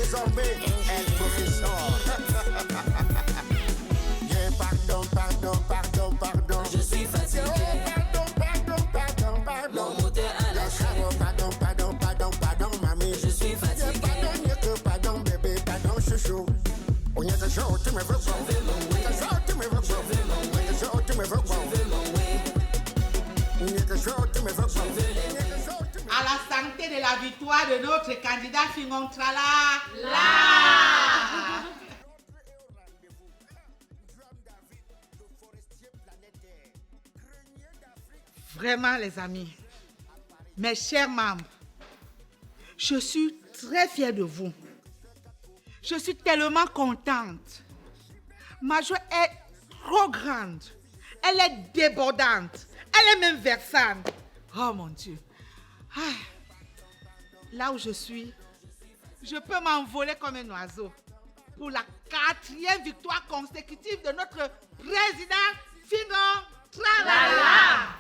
désormais El Professeur. Yeah, pardon. Je suis fatigué. Pardon. Mon moteur a lâché. Pardon, mamie. Je suis fatigué. Pardon, bébé, pardon, chouchou. On y a des jours, tu me veux pas. Je veux mon way. Je veux mon way. À la santé de la victoire de notre candidat Fingon Trala. Là. Vraiment, les amis, mes chers membres, je suis très fière de vous. Je suis tellement contente. Ma joie est trop grande. Elle est débordante. Elle est même versante. Oh mon Dieu. Ah. Là où je suis, je peux m'envoler comme un oiseau pour la 4e victoire consécutive de notre président Fingon Tralala.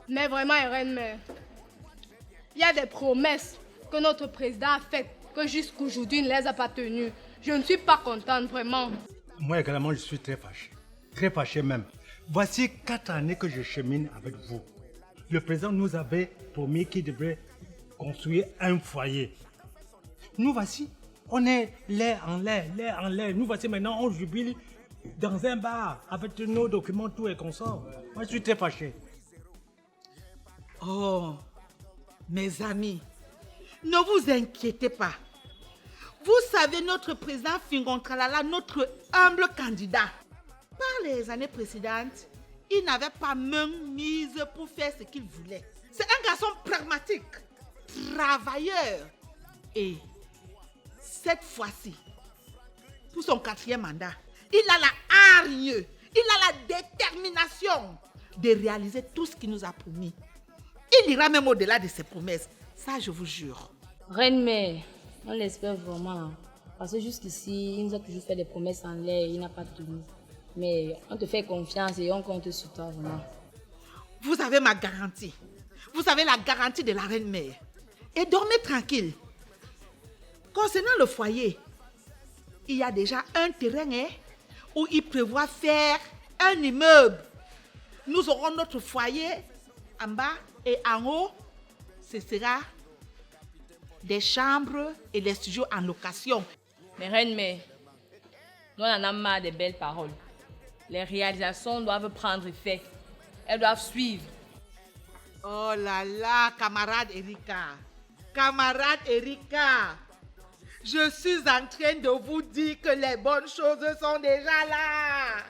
Mais vraiment, Reine Mère, il y a des promesses que notre président a faites que jusqu'aujourd'hui il ne les a pas tenues. Je ne suis pas contente, vraiment. Moi également, je suis très fâché même. Voici 4 années que je chemine avec vous. Le président nous avait promis qu'il devrait construire un foyer. Nous voici, on est l'air en l'air. Nous voici maintenant, on jubile dans un bar avec nos documents, tout et consorts. Moi, je suis très fâché. Oh, mes amis, ne vous inquiétez pas. Vous savez, notre président Fingon Tralala, notre humble candidat, par les années précédentes, il n'avait pas même mise pour faire ce qu'il voulait. C'est un garçon pragmatique, travailleur. Et cette fois-ci, pour son 4e mandat, il a la hargne, il a la détermination de réaliser tout ce qu'il nous a promis. Il ira même au-delà de ses promesses. Ça, je vous jure. Reine Mère, on l'espère vraiment. Parce que jusqu'ici, il nous a toujours fait des promesses en l'air et il n'a pas tenu. Mais on te fait confiance et on compte sur toi vraiment. Vous avez ma garantie. Vous avez la garantie de la Reine Mère. Et dormez tranquille. Concernant le foyer, il y a déjà un terrain où il prévoit faire un immeuble. Nous aurons notre foyer en bas et en haut, ce sera des chambres et des studios en location. Mais Reine Mère, nous on en a marre des belles paroles. Les réalisations doivent prendre effet. Elles doivent suivre. Oh là là, camarade Erika. Camarade Erika. Je suis en train de vous dire que les bonnes choses sont déjà là.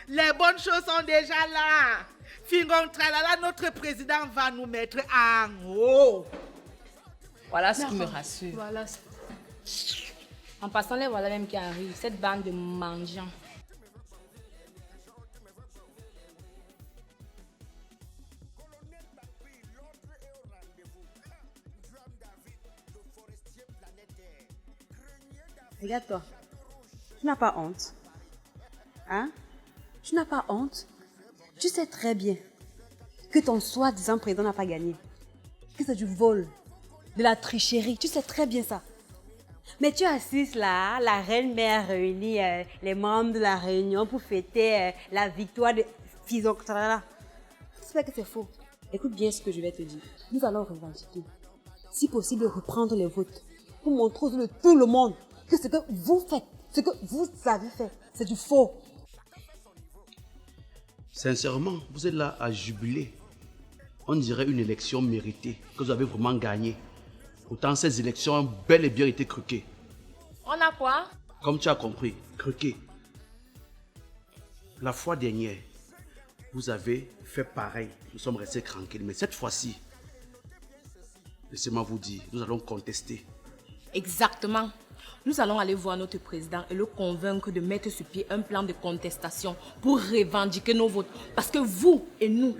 Les bonnes choses sont déjà là. Fingon Tralala, notre président va nous mettre en haut. Voilà ce qui me rassure. Voilà. En passant, les voilà même qui arrivent, cette bande de mendiants. Regarde-toi. Tu n'as pas honte. Hein? Tu n'as pas honte. Tu sais très bien que ton soi-disant président n'a pas gagné. Que c'est du vol, de la tricherie. Tu sais très bien ça. Mais tu assistes là, la reine mère réunit les membres de la réunion pour fêter la victoire de Fingon Tralala. J'espère que c'est faux. Écoute bien ce que je vais te dire. Nous allons revendiquer. Si possible, reprendre les votes pour montrer à tout le monde que ce que vous faites, ce que vous avez fait, c'est du faux. Sincèrement, vous êtes là à jubiler. On dirait une élection méritée, que vous avez vraiment gagné. Pourtant, ces élections ont bel et bien été truquées. On a quoi? Comme tu as compris, truquées. La fois dernière, vous avez fait pareil. Nous sommes restés tranquilles. Mais cette fois-ci, laissez-moi vous dire, nous allons contester. Exactement. Nous allons aller voir notre président et le convaincre de mettre sur pied un plan de contestation pour revendiquer nos votes. Parce que vous et nous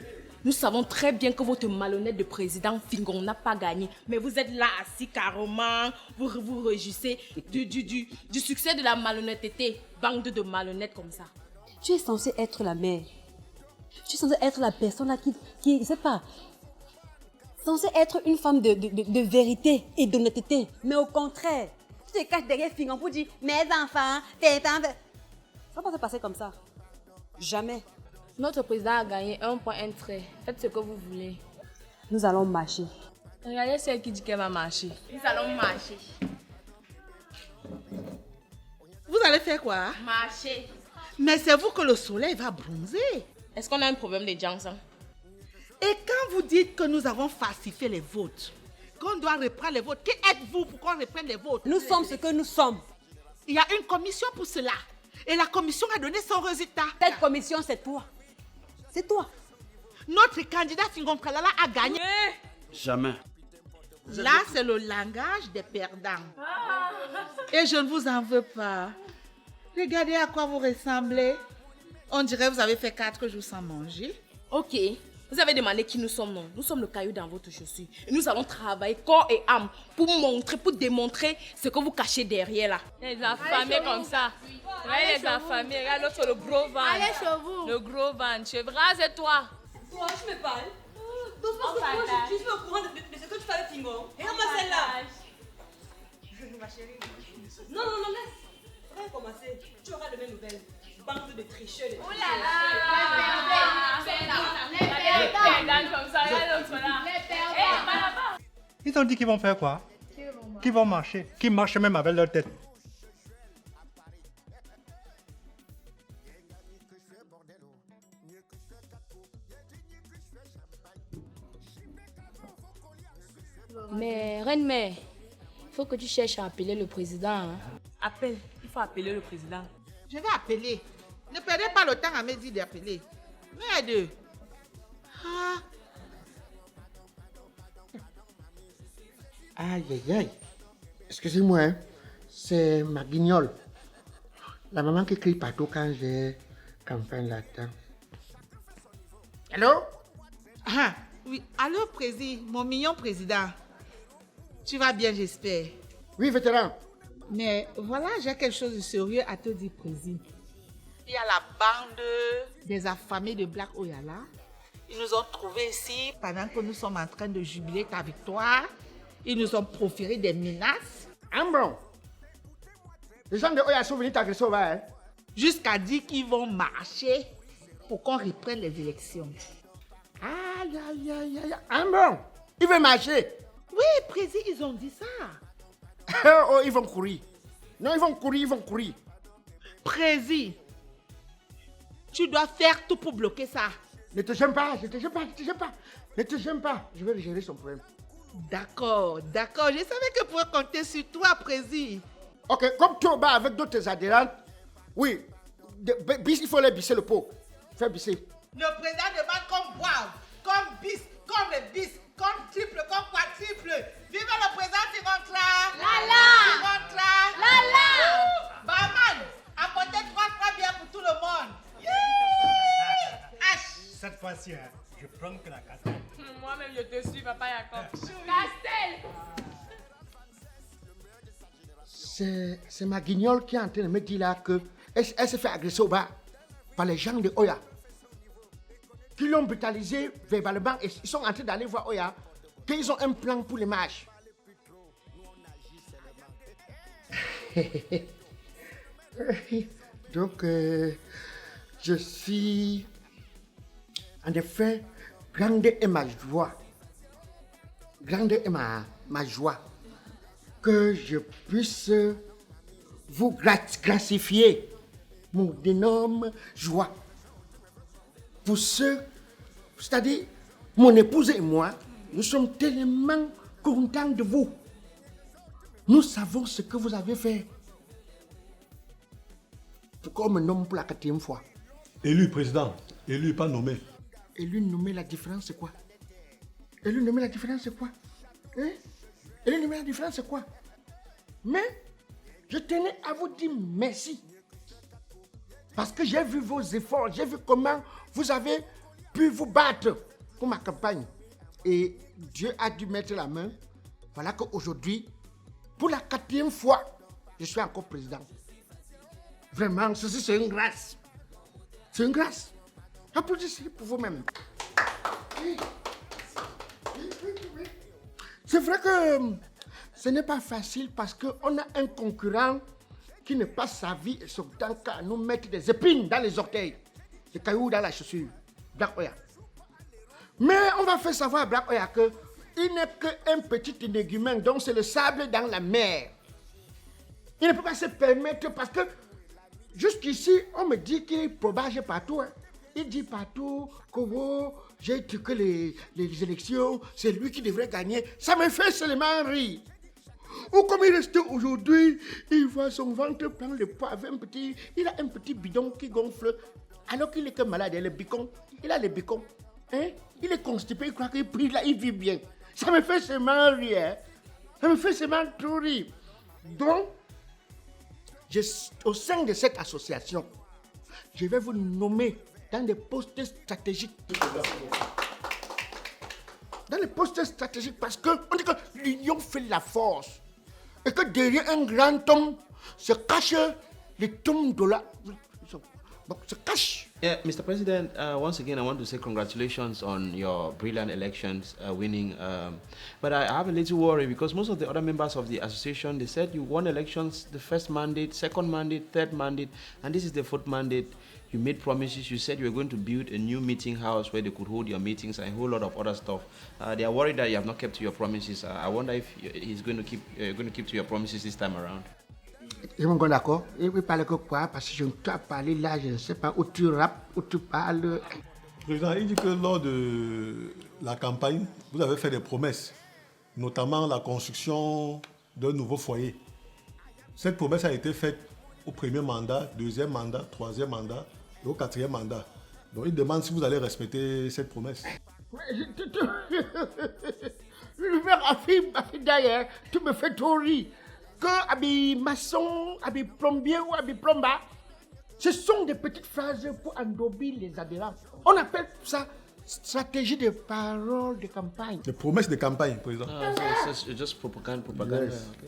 savons très bien que votre malhonnête de président Fingon n'a pas gagné. Mais vous êtes là assis carrément, vous vous réjouissez du succès de la malhonnêteté. Bande de malhonnêtes comme ça. Tu es censé être la mère. Tu es censé être la personne là qui je sais pas, censée être une femme de vérité et d'honnêteté. Mais au contraire, tu te caches derrière Fingon pour dire mes enfants, tes enfants. Ça va pas se passer comme ça. Jamais. Notre président a gagné 1 point, 1 trait. Faites ce que vous voulez. Nous allons marcher. Regardez celle qui dit qu'elle va marcher. Nous allons marcher. Vous allez faire quoi? Marcher. Mais c'est vous que le soleil va bronzer. Est-ce qu'on a un problème de Johnson? Et quand vous dites que nous avons falsifié les votes, qu'on doit reprendre les votes, qui êtes-vous pour qu'on reprenne les votes? Nous sommes ce que nous sommes. Il y a une commission pour cela. Et la commission a donné son résultat. Cette commission, c'est toi. C'est toi. Notre candidat Fingon Tralala a gagné. Jamais. Là, c'est le langage des perdants. Et je ne vous en veux pas. Regardez à quoi vous ressemblez. On dirait que vous avez fait 4 jours sans manger. Ok. Vous avez demandé qui nous sommes, non? Nous sommes le caillou dans votre chaussure. Et nous allons travailler corps et âme pour montrer, pour démontrer ce que vous cachez derrière là. Les affamés comme ça. Ouais, les affamés. Regarde l'autre, le gros van. Allez chez vous. Le gros van. Chevraz et toi. Toi, tu me parles. Tout parce que moi, je suis au courant de ce que tu fais avec Fingon. Regarde-moi celle-là. Non, laisse. On va commencer. Tu auras de mes nouvelles. Bande de tricheurs. Oh là là. Les perdants comme ça. Regarde l'autre là. Eh, pas là-bas. Ils ont dit qu'ils vont faire quoi? Qu'ils vont marcher. Qu'ils marchent même avec leur tête. Mais, Reine-Mère, il faut que tu cherches à appeler le président. Hein. Appelle. Il faut appeler le président. Je vais appeler. Ne perdez pas le temps à me dire d'appeler. Merde. Ah. Aïe, aïe, aïe. Excusez-moi, hein. C'est ma guignole. La maman qui crie partout quand j'ai campagne là-dedans. Allô? Ah, oui. Allô, président, mon mignon président. Tu vas bien, j'espère. Oui, vétéran. Mais voilà, j'ai quelque chose de sérieux à te dire, président. Il y a la bande des affamés de Black Oyala. Ils nous ont trouvés ici pendant que nous sommes en train de jubiler ta victoire. Ils nous ont proféré des menaces. Ambron. Les gens de Oya sont venus t'agresser au bas, hein? Jusqu'à dire qu'ils vont marcher pour qu'on reprenne les élections. Aïe, aïe, aïe, aïe. Ambron. Ils veulent marcher. Oui, président, ils ont dit ça. Oh, ils vont courir. Non, ils vont courir. Président, tu dois faire tout pour bloquer ça. Ne te gêne pas. Ne te gêne pas. Je vais gérer son problème. D'accord. Je savais que je pouvais compter sur toi, président. Ok, comme tu es au bas avec d'autres adhérents, oui, il faut les bisser le pot. Fais bisser. Le président demande qu'on boive, qu'on bis, qu'on triple, qu'on quadruple. Vive le président Fingontra! Fingontra! Barman, apportez 3 bières pour tout le monde. Cette fois-ci, hein, je prends que la carte. Moi-même, je te suis, papa Jacob. Castel. C'est ma guignole qui est en train de me dire là que elle s'est fait agresser au bas par les gens de Oya. Qui l'ont brutalisé verbalement et ils sont en train d'aller voir Oya qu'ils ont un plan pour les marches. Donc, je suis en effet grande est ma joie. Grande est ma joie que je puisse vous gratifier mon énorme joie. Pour ce, c'est-à-dire mon épouse et moi, nous sommes tellement contents de vous. Nous savons ce que vous avez fait. Pourquoi on me nomme pour la 4e fois? Élu président, élu pas nommé. Élu nommé, la différence c'est quoi? Élu nommé, la différence c'est quoi? Hein? Élu nommé, la différence c'est quoi? Mais je tenais à vous dire merci. Parce que j'ai vu vos efforts, j'ai vu comment vous avez pu vous battre pour ma campagne. Et Dieu a dû mettre la main. Voilà qu'aujourd'hui, pour la 4e fois, je suis encore président. Vraiment, ceci c'est une grâce. C'est une grâce. Applaudissez pour vous-même. Oui. Oui. C'est vrai que ce n'est pas facile parce qu'on a un concurrent qui ne passe sa vie et son temps qu'à nous mettre des épines dans les orteils, des cailloux dans la chaussure. Black Oya. Mais on va faire savoir à Black Oya qu'il n'est qu'un petit énégument, donc c'est le sable dans la mer. Il ne peut pas se permettre parce que jusqu'ici, on me dit qu'il propage partout. Hein. Il dit partout que j'ai truqué les élections, c'est lui qui devrait gagner. Ça me fait seulement rire. Ou comme il reste aujourd'hui, il voit son ventre prendre le poids avec il a un petit bidon qui gonfle. Alors qu'il est que malade, il a le bicon. Il a le bicon. Hein? Il est constipé, il croit qu'il prie là, il vit bien. Ça me fait seulement rire. Hein? Ça me fait seulement trop rire. Donc, au sein de cette association, je vais vous nommer dans des postes stratégiques. Dans les postes stratégiques, parce qu'on dit que l'union fait la force. Et que derrière un grand homme se cachent les tombes de la... Donc, se cachent. Yeah, Mr. President, once again, I want to say congratulations on your brilliant elections winning. But I have a little worry because most of the other members of the association, they said you won elections, the first mandate, second mandate, third mandate, and this is the fourth mandate. You made promises. You said you were going to build a new meeting house where they could hold your meetings and a whole lot of other stuff. They are worried that you have not kept to your promises. I wonder if you're going to keep to your promises this time around. Je m'en d'accord. Il ne parle que quoi? Parce que je ne t'ai parlé là, je ne sais pas où tu rappes, où tu parles. Président, il dit que lors de la campagne, vous avez fait des promesses, notamment la construction d'un nouveau foyer. Cette promesse a été faite au premier mandat, deuxième mandat, troisième mandat et au quatrième mandat. Donc il demande si vous allez respecter cette promesse. D'ailleurs, tu me fais trop rire. Que habit maçon, habit plombier ou habit plomba, ce sont des petites phrases pour endormir les adhérents. On appelle ça stratégie de parole de campagne. Des promesses de campagne, président. C'est juste propagande. Yes. Okay.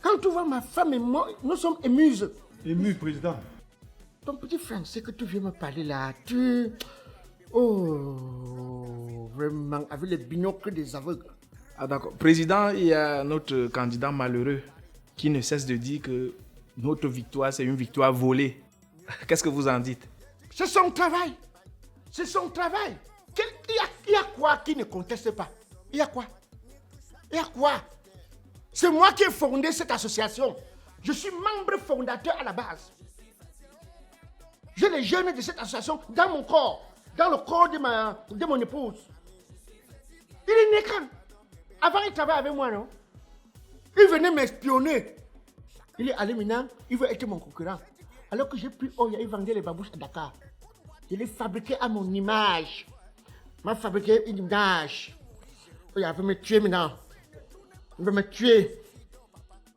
Quand tu vois ma femme et moi, nous sommes émues. Ému, président. Ton petit français que tu viens me parler là, tu... Oh, vraiment, avec les binocles des aveugles. Ah d'accord. Président, il y a notre candidat malheureux qui ne cesse de dire que notre victoire, c'est une victoire volée. Qu'est-ce que vous en dites? C'est son travail. C'est son travail. Il y a quoi qui ne conteste pas? Il y a quoi? Il y a quoi? C'est moi qui ai fondé cette association. Je suis membre fondateur à la base. J'ai les jeunes de cette association dans mon corps, dans le corps de mon épouse. Il est né quand? Avant, il travaillait avec moi, non? Il venait m'espionner. Il est allé maintenant, il veut être mon concurrent. Alors que j'ai pris Oya, il vendait les babouches à Dakar. Je l'ai fabriqué à mon image. Il m'a fabriqué une image. Oya veut me tuer maintenant. Il veut me tuer.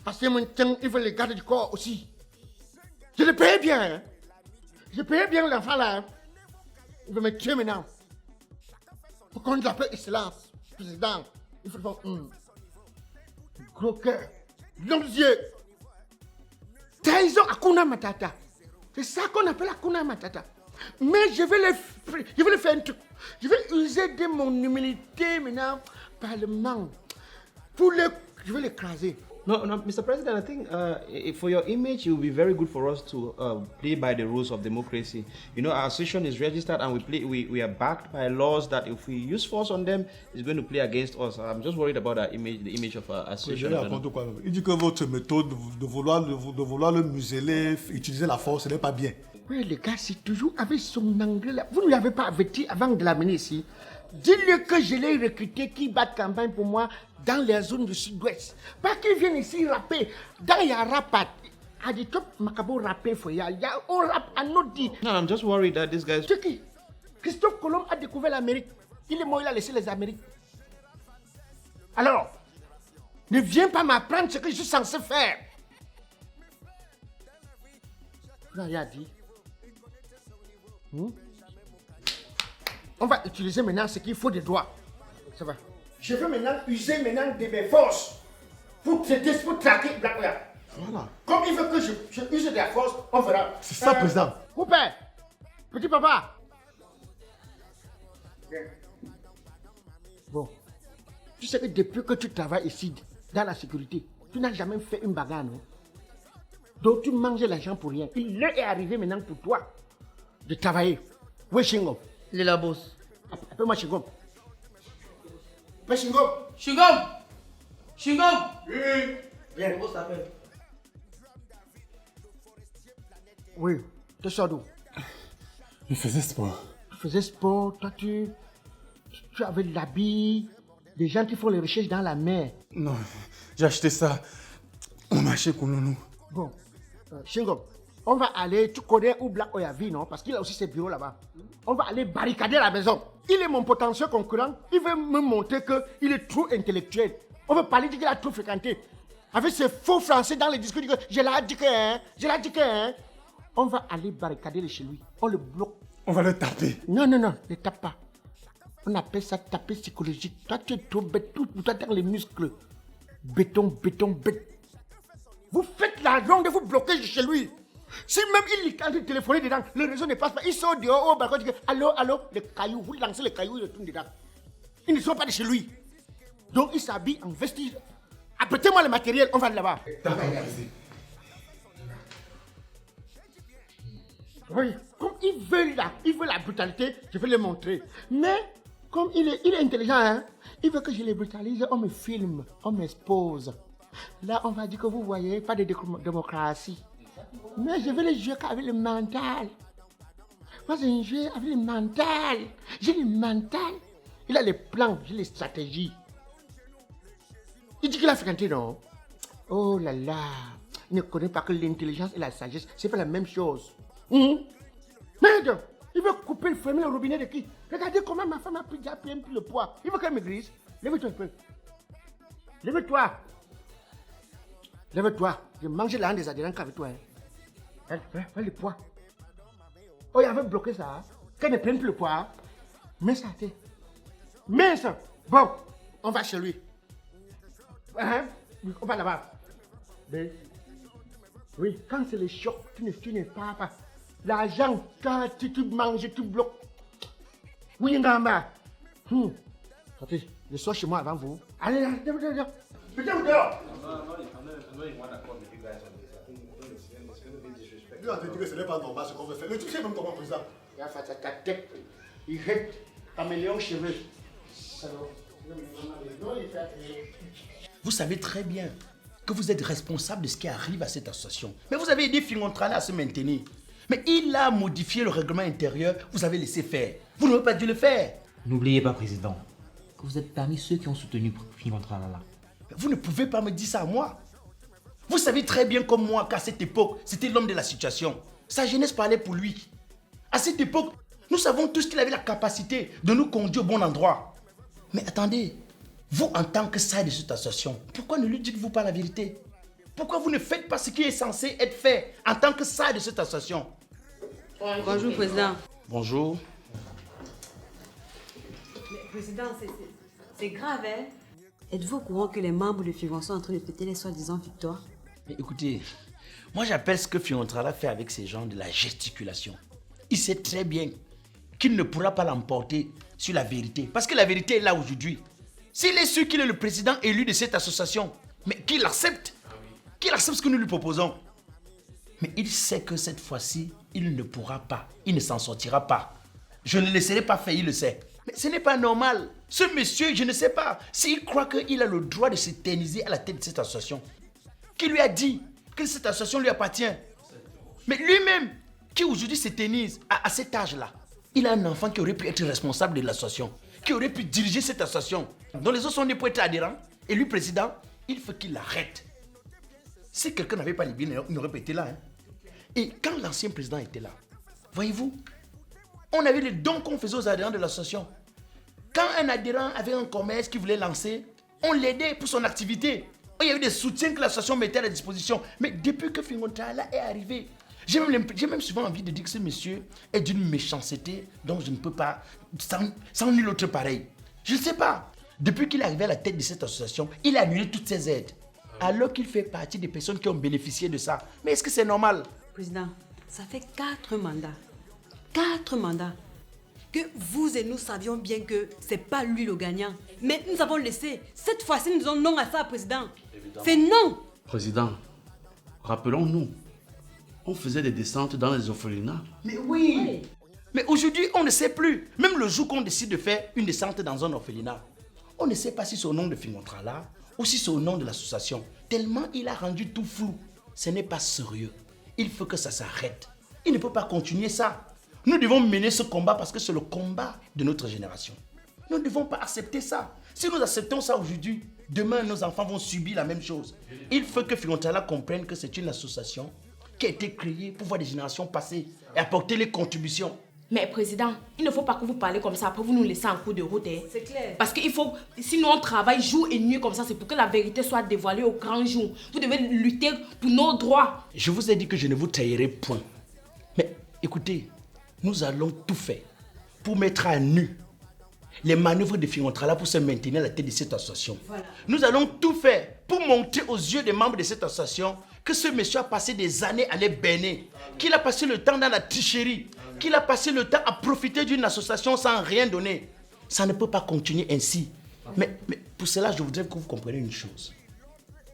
Parce que mon temps, il veut les garder du corps aussi. Je le payais bien. Hein? Je payais bien l'enfant là. Hein? Il veut me tuer maintenant. Pour qu'on l'appelle excellence, président. Il faut faire gros cœur, longs yeux. Trahison Hakuna Matata. C'est ça qu'on appelle Hakuna Matata. Mais je vais le faire un truc. Je vais user de mon humilité maintenant par le manque. Je vais l'écraser. No, Mr. President, I think for your image, it will be very good for us to play by the rules of democracy. You know, our association is registered and we are backed by laws that if we use force on them, it's going to play against us. I'm just worried about the image of our association. Il dit que votre méthode de vouloir le museler, utiliser la force, ce n'est pas bien. Oui, le gars, c'est toujours avec son anglais là. Vous ne l'avez pas averti avant de l'amener ici. Dis-le que je l'ai recruté qui bat campagne pour moi dans les zones du sud-ouest. Pas qu'il vienne ici rapper. Dans il y a rap à des top macabo rapper il y a on rap à notre dit. No, I'm just worried that this guy's... C'est qui? Christophe Colomb a découvert l'Amérique. Il est mort, il a laissé les Amériques. Alors, ne viens pas m'apprendre ce que je suis censé faire. Là, il a dit. On va utiliser maintenant ce qu'il faut des doigts. Ça va. Je veux maintenant user de mes forces pour traquer Black Oya. Voilà. Comme il veut que je use de la force, on verra. C'est ça, président. Coupé. Petit papa. Bon. Tu sais que depuis que tu travailles ici, dans la sécurité, tu n'as jamais fait une bagarre, non? Donc tu manges l'argent pour rien. Il est arrivé maintenant pour toi de travailler. Oui, Shingom. Il est la bosse. Appelle-moi Shingom. Mais Shingom. Shingom. Shingom. Oui. Viens, comment ça s'appelle? Oui. Tu sors d'où? Je faisais sport. Tu faisais sport, toi tu avais de l'habit, des gens qui font les recherches dans la mer. Non, j'ai acheté ça au marché Kounonou. Bon, Shingom, on va aller, tu connais où Black Oyavi, non? Parce qu'il a aussi ses bureaux là-bas. On va aller barricader la maison. Il est mon potentiel concurrent. Il veut me montrer qu'il est trop intellectuel. On veut parler qu'il a trop fréquenté. Avec ses faux français dans les discours, je l'ai dit que, hein, je l'ai dit que, hein. On va aller barricader chez lui. On le bloque. On va le taper. Non, non, non, ne tape pas. On appelle ça taper psychologique. Toi, tu es trop bête, tout pour toi dans les muscles. Béton, béton, bête. Vous faites la ronde de vous bloquer chez lui. Si même il est en train de téléphoner dedans, le réseau ne passe pas. Il sort dehors au balcon, il dit allô, allô, les cailloux, vous lancez les cailloux, ils retournent dedans. Ils ne sont pas de chez lui. Donc il s'habille en vestige. Apprêtez-moi le matériel, on va là-bas. Oui, comme il veut la brutalité, je vais le montrer. Mais comme il est intelligent, hein, il veut que je les brutalise, on me filme, on m'expose. Là, on va dire que vous voyez, pas de démocratie. Mais je vais les jouer avec le mental. Moi, je vais jouer avec le mental. J'ai le mental. Il a les plans, j'ai les stratégies. Il dit qu'il a fréquenté, non? Oh là là. Il ne connaît pas que l'intelligence et la sagesse, c'est pas la même chose. Merde, il veut couper, fermer le robinet de qui? Regardez comment ma femme a pris le poids. Il veut qu'elle maigrisse. Lève-toi un peu. Lève-toi. Lève-toi. Je mange l'un des adhérents qu'avec toi. Hein. Fais le poids. Oh, il avait bloqué ça. Hein. Qu'elle ne prenne plus le poids. Hein. Mets ça à terre. Mets ça. Bon, on va chez lui. Hein? On va là-bas. Mais, oui, quand c'est le choc, tu ne pars pas. L'argent, quand tu manges, tu bloques. Oui, Ngamba. Sortez, je sors chez moi avant vous. Allez, là, dehors. Putain, dehors. Lui a dit que ce n'est pas normal ce qu'on veut faire. Mais tu sais même comment président. Il a fait ta tête. Il reste caméléon cheveux. Vous savez très bien que vous êtes responsable de ce qui arrive à cette association. Mais vous avez aidé Fingontrala à se maintenir. Mais il a modifié le règlement intérieur, vous avez laissé faire. Vous n'avez pas dû le faire. N'oubliez pas, Président, que vous êtes parmi ceux qui ont soutenu Fingontrala. Vous ne pouvez pas me dire ça à moi. Vous savez très bien comme moi qu'à cette époque, c'était l'homme de la situation. Sa jeunesse parlait pour lui. À cette époque, nous savons tous qu'il avait la capacité de nous conduire au bon endroit. Mais attendez, vous en tant que sage de cette association, pourquoi ne lui dites-vous pas la vérité? Pourquoi vous ne faites pas ce qui est censé être fait en tant que sage de cette association? Bonjour, Président. Bonjour. Mais, Président, c'est grave, hein? Êtes-vous au courant que les membres de Figon sont en train de fêter les soi-disant victoires? Mais écoutez, moi j'appelle ce que Fingontrala fait avec ces gens de la gesticulation. Il sait très bien qu'il ne pourra pas l'emporter sur la vérité. Parce que la vérité est là aujourd'hui. S'il est sûr qu'il est le président élu de cette association, mais qu'il accepte ce que nous lui proposons. Mais il sait que cette fois-ci, il ne pourra pas, il ne s'en sortira pas. Je ne le laisserai pas faire, il le sait. Mais ce n'est pas normal. Ce monsieur, je ne sais pas s'il croit qu'il a le droit de s'éterniser à la tête de cette association. Qui lui a dit que cette association lui appartient? Mais lui-même, qui aujourd'hui s'éternise à cet âge-là, il a un enfant qui aurait pu être responsable de l'association, qui aurait pu diriger cette association, dont les autres sont nés pour être adhérents, et lui président, il faut qu'il l'arrête. Si quelqu'un n'avait pas les biens, il n'aurait pas été là. Hein. Et quand l'ancien président était là, voyez-vous, on avait les dons qu'on faisait aux adhérents de l'association. Quand un adhérent avait un commerce qu'il voulait lancer, on l'aidait pour son activité. Il y avait des soutiens que l'association mettait à la disposition. Mais depuis que Fingontrala est arrivé, j'ai même souvent envie de dire que ce monsieur est d'une méchanceté dont je ne peux pas, sans nul autre pareil. Je ne sais pas. Depuis qu'il est arrivé à la tête de cette association, il a annulé toutes ses aides. Alors qu'il fait partie des personnes qui ont bénéficié de ça. Mais est-ce que c'est normal? Président, ça fait 4 mandats. 4 mandats. que vous et nous savions bien que c'est pas lui le gagnant. Mais nous avons laissé. Cette fois-ci, nous disons non à ça, président. C'est non. Président, rappelons-nous, on faisait des descentes dans les orphelinats. Mais oui. Mais aujourd'hui, on ne sait plus. Même le jour qu'on décide de faire une descente dans un orphelinat, on ne sait pas si c'est au nom de Fingontrala ou si c'est au nom de l'association. Tellement il a rendu tout flou. Ce n'est pas sérieux. Il faut que ça s'arrête. Il ne peut pas continuer ça. Nous devons mener ce combat parce que c'est le combat de notre génération. Nous ne devons pas accepter ça. Si nous acceptons ça aujourd'hui, demain nos enfants vont subir la même chose. Il faut que Fingontrala comprenne que c'est une association qui a été créée pour voir des générations passer et apporter les contributions. Mais président, il ne faut pas que vous parlez comme ça, après vous nous laissez en cours de route. Hein. C'est clair. Parce qu'il faut, sinon on travaille jour et nuit comme ça, c'est pour que la vérité soit dévoilée au grand jour. Vous devez lutter pour nos droits. Je vous ai dit que je ne vous trahirai point. Mais écoutez, nous allons tout faire pour mettre à nu les manœuvres de Fingontrala pour se maintenir à la tête de cette association. Voilà. Nous allons tout faire pour montrer aux yeux des membres de cette association que ce monsieur a passé des années à les berner, qu'il a passé le temps dans la tricherie, qu'il a passé le temps à profiter d'une association sans rien donner. Ça ne peut pas continuer ainsi. Mais pour cela, je voudrais que vous compreniez une chose.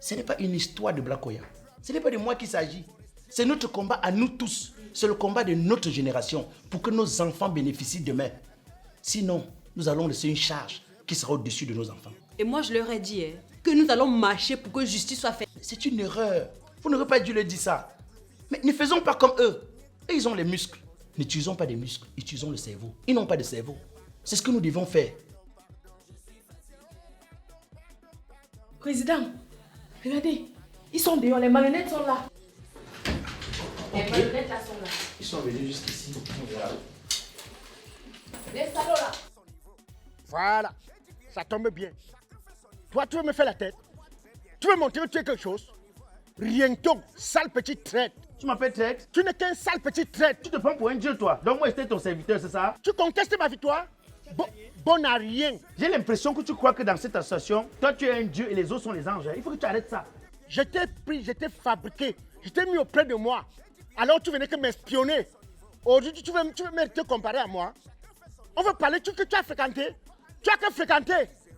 Ce n'est pas une histoire de Blakoya. Ce n'est pas de moi qu'il s'agit. C'est notre combat à nous tous. C'est le combat de notre génération pour que nos enfants bénéficient demain. Sinon, nous allons laisser une charge qui sera au-dessus de nos enfants. Et moi, je leur ai dit que nous allons marcher pour que justice soit faite. C'est une erreur. Vous n'aurez pas dû leur dire ça. Mais ne faisons pas comme eux. Et ils ont les muscles. N'utilisons pas des muscles, utilisons le cerveau. Ils n'ont pas de cerveau. C'est ce que nous devons faire. Président, regardez, ils sont dehors, les malhonnêtes sont là. Les malhonnêtes là sont là. Ils sont venus jusqu'ici. Les salauds là. Voilà, ça tombe bien. Toi, tu veux me faire la tête? Tu veux montrer que tu es quelque chose? Rien que sale petite traite. Tu m'appelles traite? Tu n'es qu'un sale petit traite. Tu te prends pour un dieu, toi. Donc moi, j'étais ton serviteur, c'est ça? Tu contestes ma victoire? Bon à rien. J'ai l'impression que tu crois que dans cette association, toi, tu es un dieu et les autres sont les anges. Il faut que tu arrêtes ça. Je t'ai pris, je t'ai fabriqué, je t'ai mis auprès de moi. Alors tu venais que m'espionner. Aujourd'hui, tu veux me te comparer à moi? On veut parler que tu as fréquenté. Tu as que fréquenté.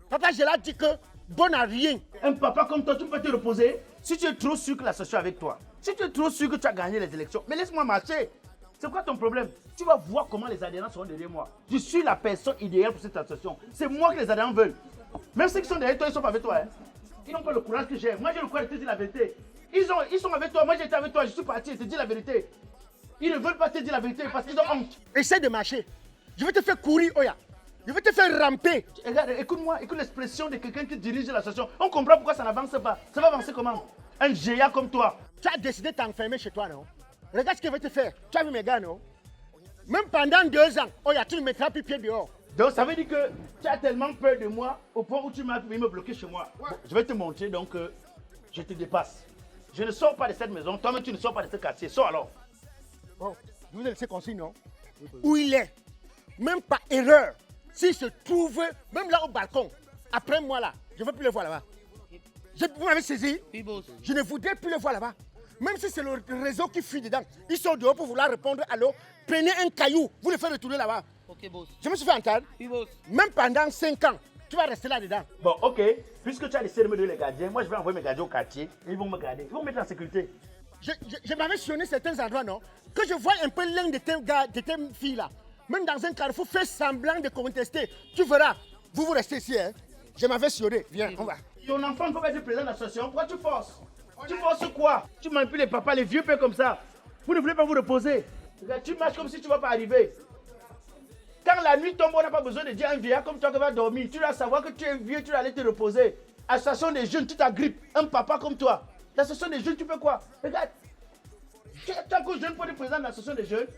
Papa, je l'ai dit que bon à rien. Un papa comme toi, tu peux te reposer si tu es trop sûr que l'association est avec toi. Si tu es trop sûr que tu as gagné les élections, mais laisse-moi marcher. C'est quoi ton problème? Tu vas voir comment les adhérents seront derrière moi. Je suis la personne idéale pour cette association. C'est moi que les adhérents veulent. Même ceux qui sont derrière toi, ils ne sont pas avec toi. Hein. Ils n'ont pas le courage que j'ai. Moi, j'ai le courage de te dire la vérité. Ils sont avec toi. Moi, j'étais avec toi. Je suis parti. Je te dis la vérité. Ils ne veulent pas te dire la vérité parce qu'ils ont honte. Essaie de marcher. Je vais te faire courir, Oya. Je vais te faire ramper. Regarde, écoute-moi. Écoute l'expression de quelqu'un qui dirige l'association. On comprend pourquoi ça n'avance pas. Ça va avancer comment? Un géant comme toi. Tu as décidé de t'enfermer chez toi, non? Regarde ce que je vais te faire. Tu as vu mes gars, non? Même pendant 2 ans, Oya, tu ne mettras plus pied dehors. Donc ça veut dire que tu as tellement peur de moi au point où tu m'as me bloquer chez moi. Ouais. Bon, je vais te montrer donc je te dépasse. Je ne sors pas de cette maison. Toi-même, tu ne sors pas de ce quartier. Sors alors. Bon, je vous ai laissé consigne, non? Où il est? Même par erreur. S'il se trouve, même là au balcon, après moi là, je ne veux plus le voir là-bas. Vous m'avez saisi? Je ne voudrais plus le voir là-bas. Même si c'est le réseau qui fuit dedans, ils sont dehors pour vouloir répondre à l'eau. Prenez un caillou, vous le faites retourner là-bas. Ok, boss. Je me suis fait entendre. Oui, boss. Même pendant 5 ans, tu vas rester là-dedans. Bon, ok. Puisque tu as décidé de me donner les gardiens, moi je vais envoyer mes gardiens au quartier et ils vont me garder. Ils vont me mettre en sécurité. Je m'avais sonné certains endroits, non? Que je vois un peu l'un de tes gars, de tes filles là. Même dans un carrefour, fais semblant de contester. Tu verras. Vous restez ici, hein? Je m'avais sonné. Viens, on va. Ton enfant ne peut pas être président de l'association. Pourquoi tu forces? Tu forces quoi? Tu manipules les papas, les vieux pères comme ça. Vous ne voulez pas vous reposer. Tu marches comme si tu ne vas pas arriver. Quand la nuit tombe, on n'a pas besoin de dire à un vieillard comme toi qui va dormir. Tu dois savoir que tu es vieux, tu dois aller te reposer. Association des jeunes, tu t'agrippes. Un papa comme toi. L'association des jeunes, tu peux quoi? Regarde. Tu es encore jeune pour être président de l'association des jeunes.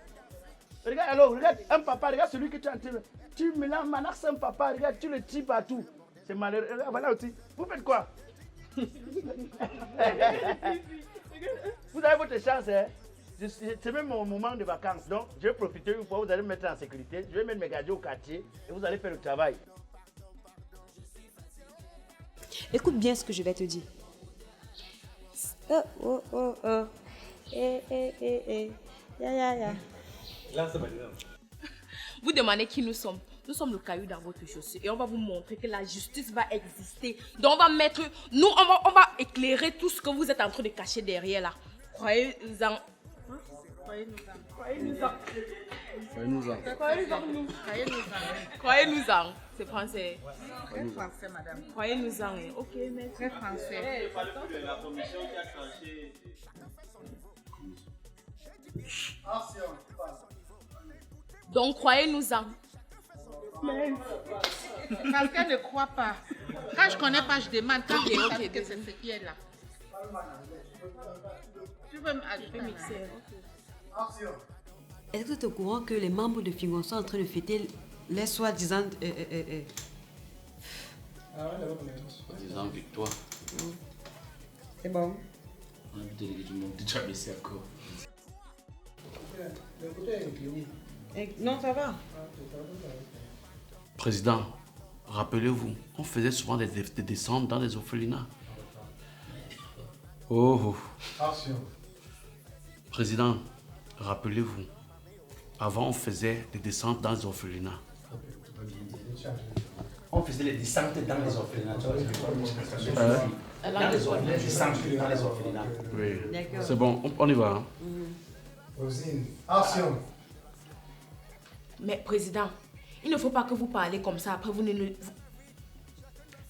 Regarde alors, regarde un papa, regarde celui que tu as en train de... Tu menaces un papa, regarde, tu le tires partout. C'est malheureux. Regarde, voilà aussi. Vous faites quoi? Vous avez votre chance, hein? C'est même mon moment de vacances. Donc, je vais profiter une fois, vous allez me mettre en sécurité. Je vais mettre mes gardiens au quartier et vous allez faire le travail. Écoute bien ce que je vais te dire. Ya. Là, c'est maintenant. Vous demandez qui nous sommes. Nous sommes le caillou dans votre chaussure et on va vous montrer que la justice va exister. Donc on va mettre, on va éclairer tout ce que vous êtes en train de cacher derrière là. Croyez-en. Croyez-nous-en. Croyez-nous-en. C'est français. Très français, madame. Croyez-nous-en. Ok, mais Très français. La commission qui a tranché. Donc croyez-nous-en. Quelqu'un ne croit pas. Quand je connais pas, je demande. Quand je sais que c'est ce qui est là. Tu veux m'ajouter mixer? Est-ce que tu es au courant que les membres de Fingon sont en train de fêter les soi-disant... Soi-disant victoire. C'est bon. On a vu délégué du monde déjà baissé encore. Non, ça va. Président, rappelez-vous, on faisait souvent des descentes dans les orphelinats. Oh. Président, rappelez-vous, avant on faisait des descentes dans les orphelinats. On faisait les descentes dans les orphelinats. Dans les orphelinats. Oui. C'est bon, on y va. Mais président, il ne faut pas que vous parlez comme ça. Après, vous ne...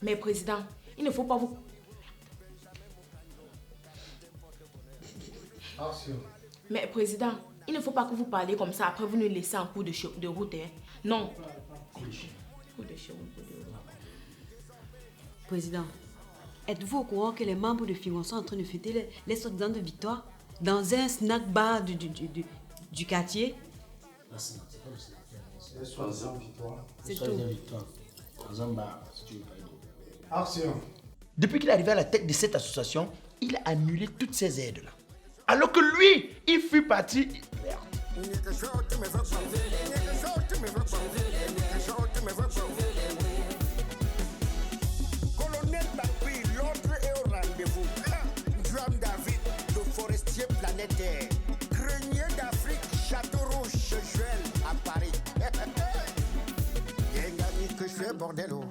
Mais président, il ne faut pas vous... Mais président, il ne faut pas que vous parlez comme ça. Après, vous nous laissez en cours de route. Hein. Non. Cours de route. Président, êtes-vous au courant que les membres de Fingon sont en train de fêter les soi-disant de victoire dans un snack bar du quartier? C'est tout. Dans un bar, si tu veux pas. Action. Depuis qu'il est arrivé à la tête de cette association, il a annulé toutes ces aides-là. Alors que lui, il fut parti. Colonel Bakri, l'ordre est au rendez-vous. Drum David, le forestier planétaire. Grenier d'Afrique, Château Rouge, Joël à Paris. Y'a ni que je fais bordello,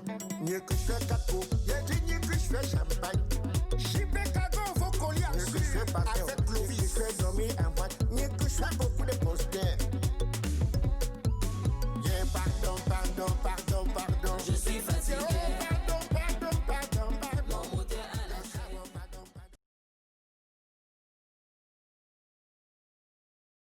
ni que je fais caco, y'a ni que je fais champagne. J'y vais cago, vos colliers en sucre.